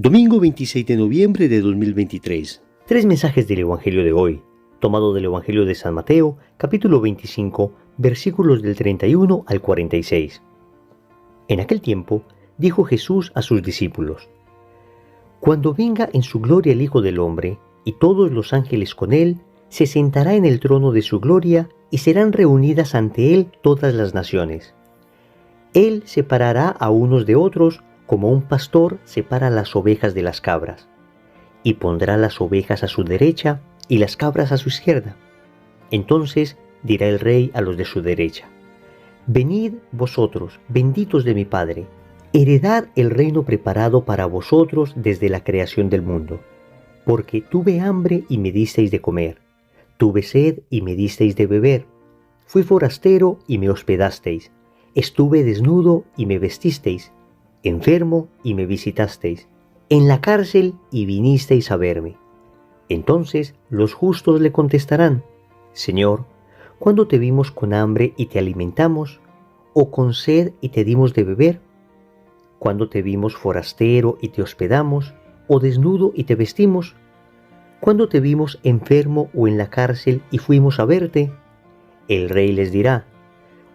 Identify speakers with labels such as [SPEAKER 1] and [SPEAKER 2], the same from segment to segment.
[SPEAKER 1] Domingo 26 de noviembre de 2023.
[SPEAKER 2] Tres mensajes del Evangelio de hoy, tomado del Evangelio de San Mateo, capítulo 25, versículos del 31 al 46. En aquel tiempo, dijo Jesús a sus discípulos: Cuando venga en su gloria el Hijo del Hombre, y todos los ángeles con él, se sentará en el trono de su gloria, y serán reunidas ante él todas las naciones. Él separará a unos de otros, como un pastor separa las ovejas de las cabras, y pondrá las ovejas a su derecha y las cabras a su izquierda. Entonces dirá el rey a los de su derecha: Venid vosotros, benditos de mi Padre, heredad el reino preparado para vosotros desde la creación del mundo. Porque tuve hambre y me disteis de comer, tuve sed y me disteis de beber, fui forastero y me hospedasteis, estuve desnudo y me vestisteis, enfermo y me visitasteis, en la cárcel y vinisteis a verme. Entonces los justos le contestarán: Señor, ¿cuándo te vimos con hambre y te alimentamos, o con sed y te dimos de beber? ¿Cuándo te vimos forastero y te hospedamos, o desnudo y te vestimos? ¿Cuándo te vimos enfermo o en la cárcel y fuimos a verte? El rey les dirá: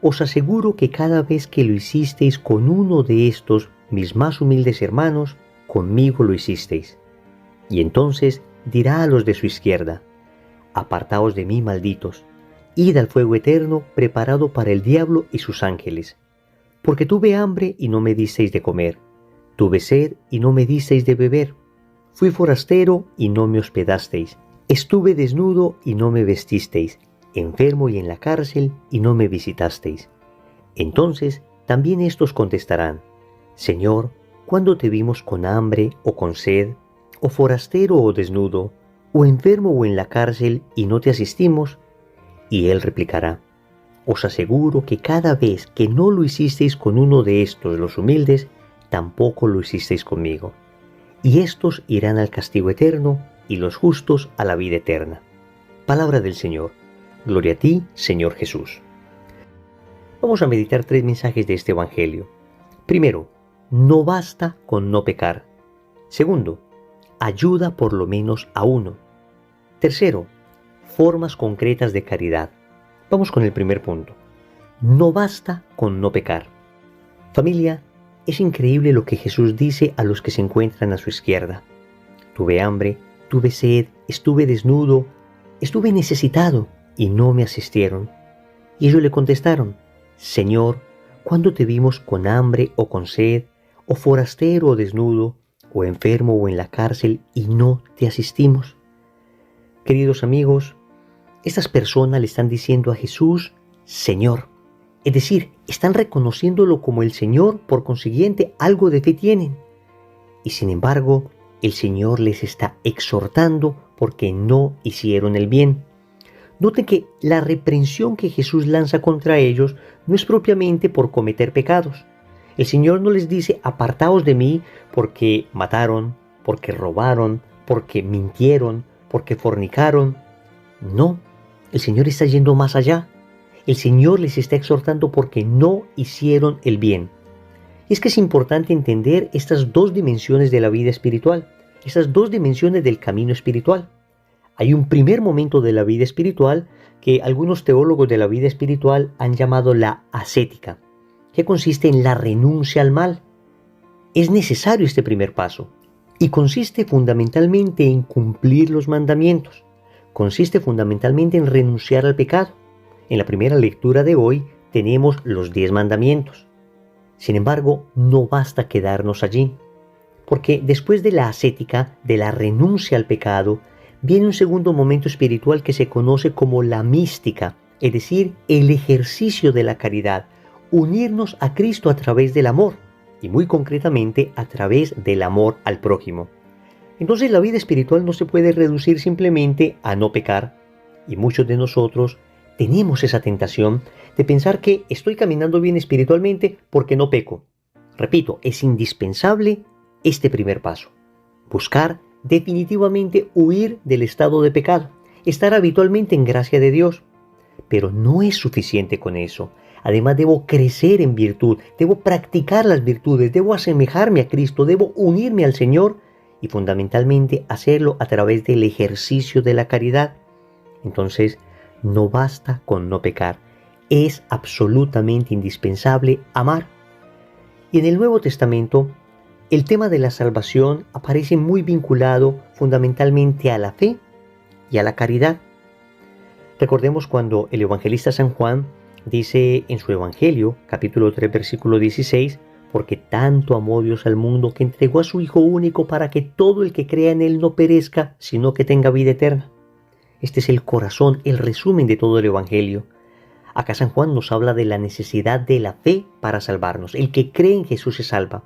[SPEAKER 2] Os aseguro que cada vez que lo hicisteis con uno de estos mis más humildes hermanos, conmigo lo hicisteis. Y entonces dirá a los de su izquierda: Apartaos de mí, malditos, id al fuego eterno preparado para el diablo y sus ángeles. Porque tuve hambre y no me disteis de comer, tuve sed y no me disteis de beber, fui forastero y no me hospedasteis, estuve desnudo y no me vestisteis, enfermo y en la cárcel y no me visitasteis. Entonces también estos contestarán: Señor, ¿cuándo te vimos con hambre o con sed, o forastero o desnudo, o enfermo o en la cárcel y no te asistimos? Y él replicará: Os aseguro que cada vez que no lo hicisteis con uno de estos los humildes, tampoco lo hicisteis conmigo. Y estos irán al castigo eterno, y los justos a la vida eterna. Palabra del Señor. Gloria a ti, Señor Jesús. Vamos a meditar tres mensajes de este Evangelio. Primero, no basta con no pecar. Segundo, ayuda por lo menos a uno. Tercero, formas concretas de caridad. Vamos con el primer punto. No basta con no pecar. Familia, es increíble lo que Jesús dice a los que se encuentran a su izquierda. Tuve hambre, tuve sed, estuve desnudo, estuve necesitado y no me asistieron. Y ellos le contestaron: Señor, ¿cuándo te vimos con hambre o con sed, o forastero o desnudo, o enfermo o en la cárcel y no te asistimos? Queridos amigos, estas personas le están diciendo a Jesús: Señor. Es decir, están reconociéndolo como el Señor, por consiguiente algo de fe tienen. Y sin embargo, el Señor les está exhortando porque no hicieron el bien. Noten que la reprensión que Jesús lanza contra ellos no es propiamente por cometer pecados. El Señor no les dice: apartaos de mí porque mataron, porque robaron, porque mintieron, porque fornicaron. No, el Señor está yendo más allá. El Señor les está exhortando porque no hicieron el bien. Y es que es importante entender estas dos dimensiones de la vida espiritual, estas dos dimensiones del camino espiritual. Hay un primer momento de la vida espiritual que algunos teólogos de la vida espiritual han llamado la ascética, que consiste en la renuncia al mal. Es necesario este primer paso y consiste fundamentalmente en cumplir los mandamientos. Consiste fundamentalmente en renunciar al pecado. En la primera lectura de hoy tenemos los 10 mandamientos. Sin embargo, no basta quedarnos allí, porque después de la ascética, de la renuncia al pecado, viene un segundo momento espiritual que se conoce como la mística, es decir, el ejercicio de la caridad, unirnos a Cristo a través del amor, y muy concretamente a través del amor al prójimo. Entonces la vida espiritual no se puede reducir simplemente a no pecar, y muchos de nosotros tenemos esa tentación de pensar que estoy caminando bien espiritualmente porque no peco. Repito, es indispensable este primer paso. Buscar definitivamente huir del estado de pecado, estar habitualmente en gracia de Dios. Pero no es suficiente con eso. Además debo crecer en virtud, debo practicar las virtudes, debo asemejarme a Cristo, debo unirme al Señor y fundamentalmente hacerlo a través del ejercicio de la caridad. Entonces, no basta con no pecar, es absolutamente indispensable amar. Y en el Nuevo Testamento, el tema de la salvación aparece muy vinculado fundamentalmente a la fe y a la caridad. Recordemos cuando el evangelista San Juan dice en su Evangelio, capítulo 3, versículo 16, porque tanto amó Dios al mundo que entregó a su Hijo único para que todo el que crea en Él no perezca, sino que tenga vida eterna. Este es el corazón, el resumen de todo el Evangelio. Acá San Juan nos habla de la necesidad de la fe para salvarnos. El que cree en Jesús se salva.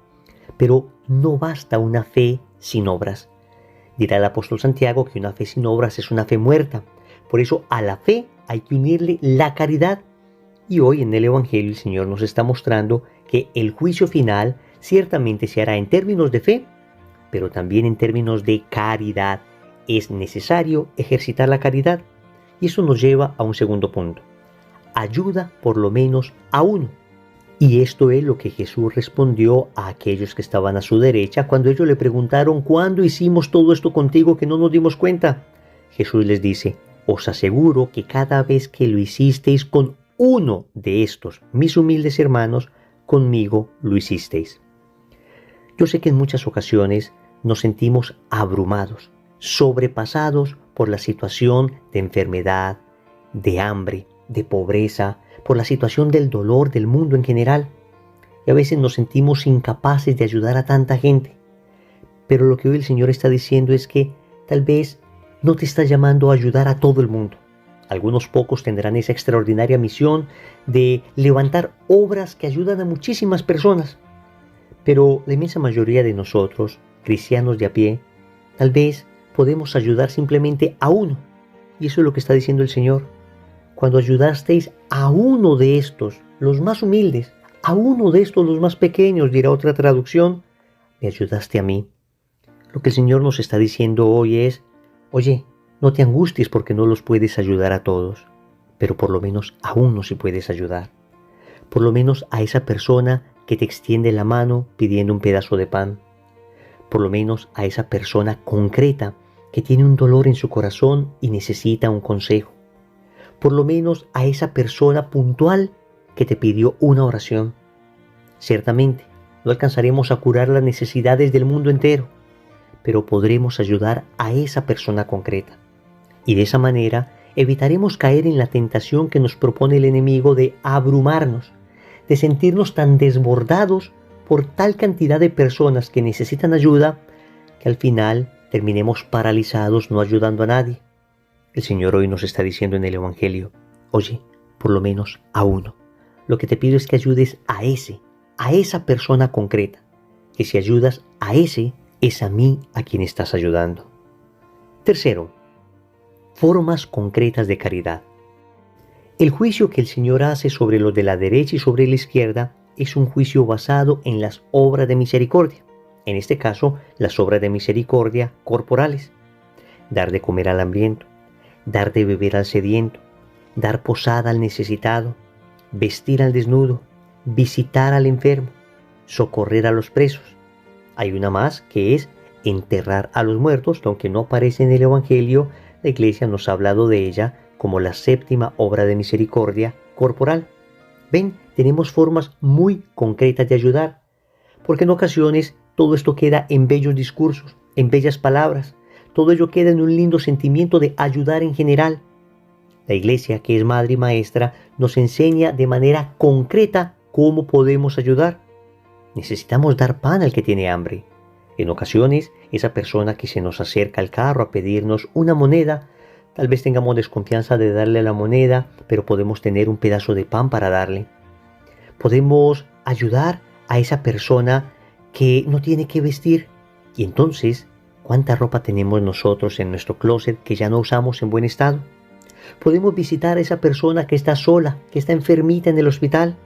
[SPEAKER 2] Pero no basta una fe sin obras. Dirá el apóstol Santiago que una fe sin obras es una fe muerta. Por eso a la fe hay que unirle la caridad. Y hoy en el Evangelio el Señor nos está mostrando que el juicio final ciertamente se hará en términos de fe, pero también en términos de caridad. Es necesario ejercitar la caridad. Y eso nos lleva a un segundo punto. Ayuda por lo menos a uno. Y esto es lo que Jesús respondió a aquellos que estaban a su derecha cuando ellos le preguntaron: ¿cuándo hicimos todo esto contigo que no nos dimos cuenta? Jesús les dice: os aseguro que cada vez que lo hicisteis con uno de estos, mis humildes hermanos, conmigo lo hicisteis. Yo sé que en muchas ocasiones nos sentimos abrumados, sobrepasados por la situación de enfermedad, de hambre, de pobreza, por la situación del dolor del mundo en general. Y a veces nos sentimos incapaces de ayudar a tanta gente. Pero lo que hoy el Señor está diciendo es que tal vez no te está llamando a ayudar a todo el mundo. Algunos pocos tendrán esa extraordinaria misión de levantar obras que ayudan a muchísimas personas. Pero la inmensa mayoría de nosotros, cristianos de a pie, tal vez podemos ayudar simplemente a uno. Y eso es lo que está diciendo el Señor. Cuando ayudasteis a uno de estos, los más humildes, a uno de estos, los más pequeños, dirá otra traducción, me ayudaste a mí. Lo que el Señor nos está diciendo hoy es: oye, no te angusties porque no los puedes ayudar a todos, pero por lo menos a uno sí puedes ayudar. Por lo menos a esa persona que te extiende la mano pidiendo un pedazo de pan. Por lo menos a esa persona concreta que tiene un dolor en su corazón y necesita un consejo. Por lo menos a esa persona puntual que te pidió una oración. Ciertamente, no alcanzaremos a curar las necesidades del mundo entero, pero podremos ayudar a esa persona concreta. Y de esa manera evitaremos caer en la tentación que nos propone el enemigo de abrumarnos, de sentirnos tan desbordados por tal cantidad de personas que necesitan ayuda, que al final terminemos paralizados no ayudando a nadie. El Señor hoy nos está diciendo en el Evangelio: oye, por lo menos a uno. Lo que te pido es que ayudes a esa persona concreta. Que si ayudas a ese, es a mí a quien estás ayudando. Tercero, formas concretas de caridad. El juicio que el Señor hace sobre los de la derecha y sobre la izquierda es un juicio basado en las obras de misericordia. En este caso, las obras de misericordia corporales. Dar de comer al hambriento, dar de beber al sediento, dar posada al necesitado, vestir al desnudo, visitar al enfermo, socorrer a los presos. Hay una más que es enterrar a los muertos, que aunque no aparece en el Evangelio, la Iglesia nos ha hablado de ella como la séptima obra de misericordia corporal. Ven, tenemos formas muy concretas de ayudar, porque en ocasiones todo esto queda en bellos discursos, en bellas palabras. Todo ello queda en un lindo sentimiento de ayudar en general. La Iglesia, que es madre y maestra, nos enseña de manera concreta cómo podemos ayudar. Necesitamos dar pan al que tiene hambre. En ocasiones, esa persona que se nos acerca al carro a pedirnos una moneda, tal vez tengamos desconfianza de darle la moneda, pero podemos tener un pedazo de pan para darle. Podemos ayudar a esa persona que no tiene que vestir. Y entonces, ¿cuánta ropa tenemos nosotros en nuestro closet que ya no usamos en buen estado? Podemos visitar a esa persona que está sola, que está enfermita en el hospital.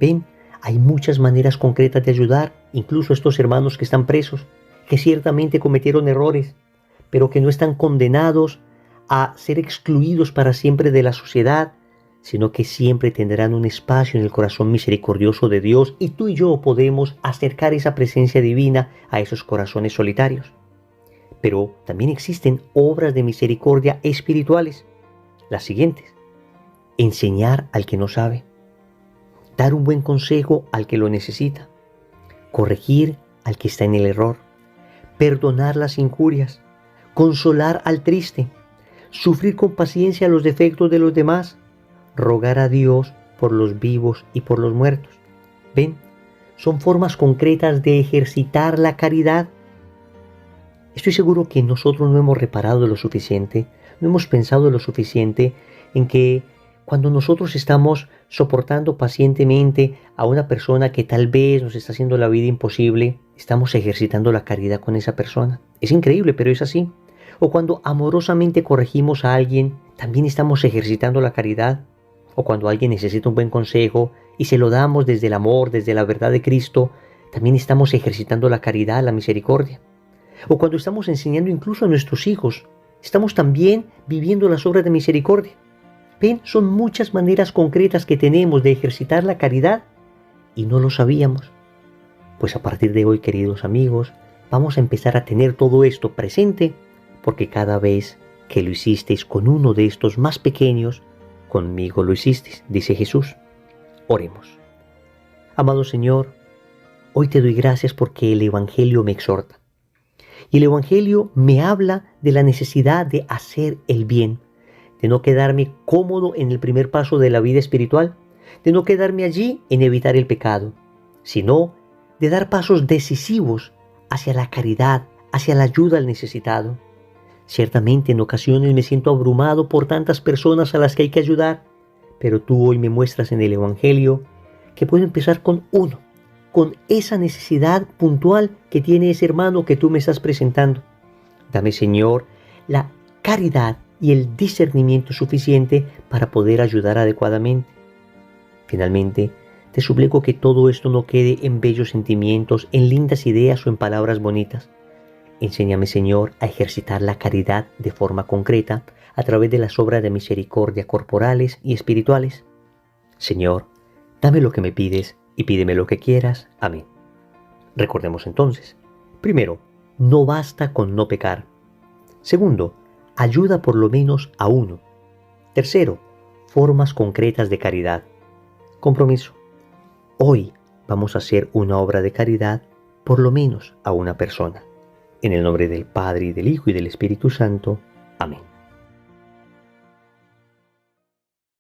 [SPEAKER 2] Ven, hay muchas maneras concretas de ayudar, incluso a estos hermanos que están presos, que ciertamente cometieron errores, pero que no están condenados a ser excluidos para siempre de la sociedad, sino que siempre tendrán un espacio en el corazón misericordioso de Dios, y tú y yo podemos acercar esa presencia divina a esos corazones solitarios. Pero también existen obras de misericordia espirituales. Las siguientes: enseñar al que no sabe, dar un buen consejo al que lo necesita, corregir al que está en el error, perdonar las injurias, consolar al triste, sufrir con paciencia los defectos de los demás, rogar a Dios por los vivos y por los muertos. ¿Ven? Son formas concretas de ejercitar la caridad. Estoy seguro que nosotros no hemos reparado lo suficiente, no hemos pensado lo suficiente en que cuando nosotros estamos soportando pacientemente a una persona que tal vez nos está haciendo la vida imposible, estamos ejercitando la caridad con esa persona. Es increíble, pero es así. O cuando amorosamente corregimos a alguien, también estamos ejercitando la caridad. O cuando alguien necesita un buen consejo y se lo damos desde el amor, desde la verdad de Cristo, también estamos ejercitando la caridad, la misericordia. O cuando estamos enseñando incluso a nuestros hijos, estamos también viviendo las obras de misericordia. Ven, son muchas maneras concretas que tenemos de ejercitar la caridad y no lo sabíamos. Pues a partir de hoy, queridos amigos, vamos a empezar a tener todo esto presente, porque cada vez que lo hicisteis con uno de estos más pequeños, conmigo lo hicisteis, dice Jesús. Oremos. Amado Señor, hoy te doy gracias porque el Evangelio me exhorta. Y el Evangelio me habla de la necesidad de hacer el bien, de no quedarme cómodo en el primer paso de la vida espiritual, de no quedarme allí en evitar el pecado, sino de dar pasos decisivos hacia la caridad, hacia la ayuda al necesitado. Ciertamente en ocasiones me siento abrumado por tantas personas a las que hay que ayudar, pero tú hoy me muestras en el Evangelio que puedo empezar con uno, con esa necesidad puntual que tiene ese hermano que tú me estás presentando. Dame, Señor, la caridad y el discernimiento suficiente para poder ayudar adecuadamente. Finalmente, te suplico que todo esto no quede en bellos sentimientos, en lindas ideas o en palabras bonitas. Enséñame, Señor, a ejercitar la caridad de forma concreta a través de las obras de misericordia corporales y espirituales. Señor, dame lo que me pides y pídeme lo que quieras. Amén. Recordemos entonces. Primero, no basta con no pecar. Segundo, ayuda por lo menos a uno. Tercero, formas concretas de caridad. Compromiso. Hoy vamos a hacer una obra de caridad por lo menos a una persona. En el nombre del Padre, y del Hijo, y del Espíritu Santo. Amén.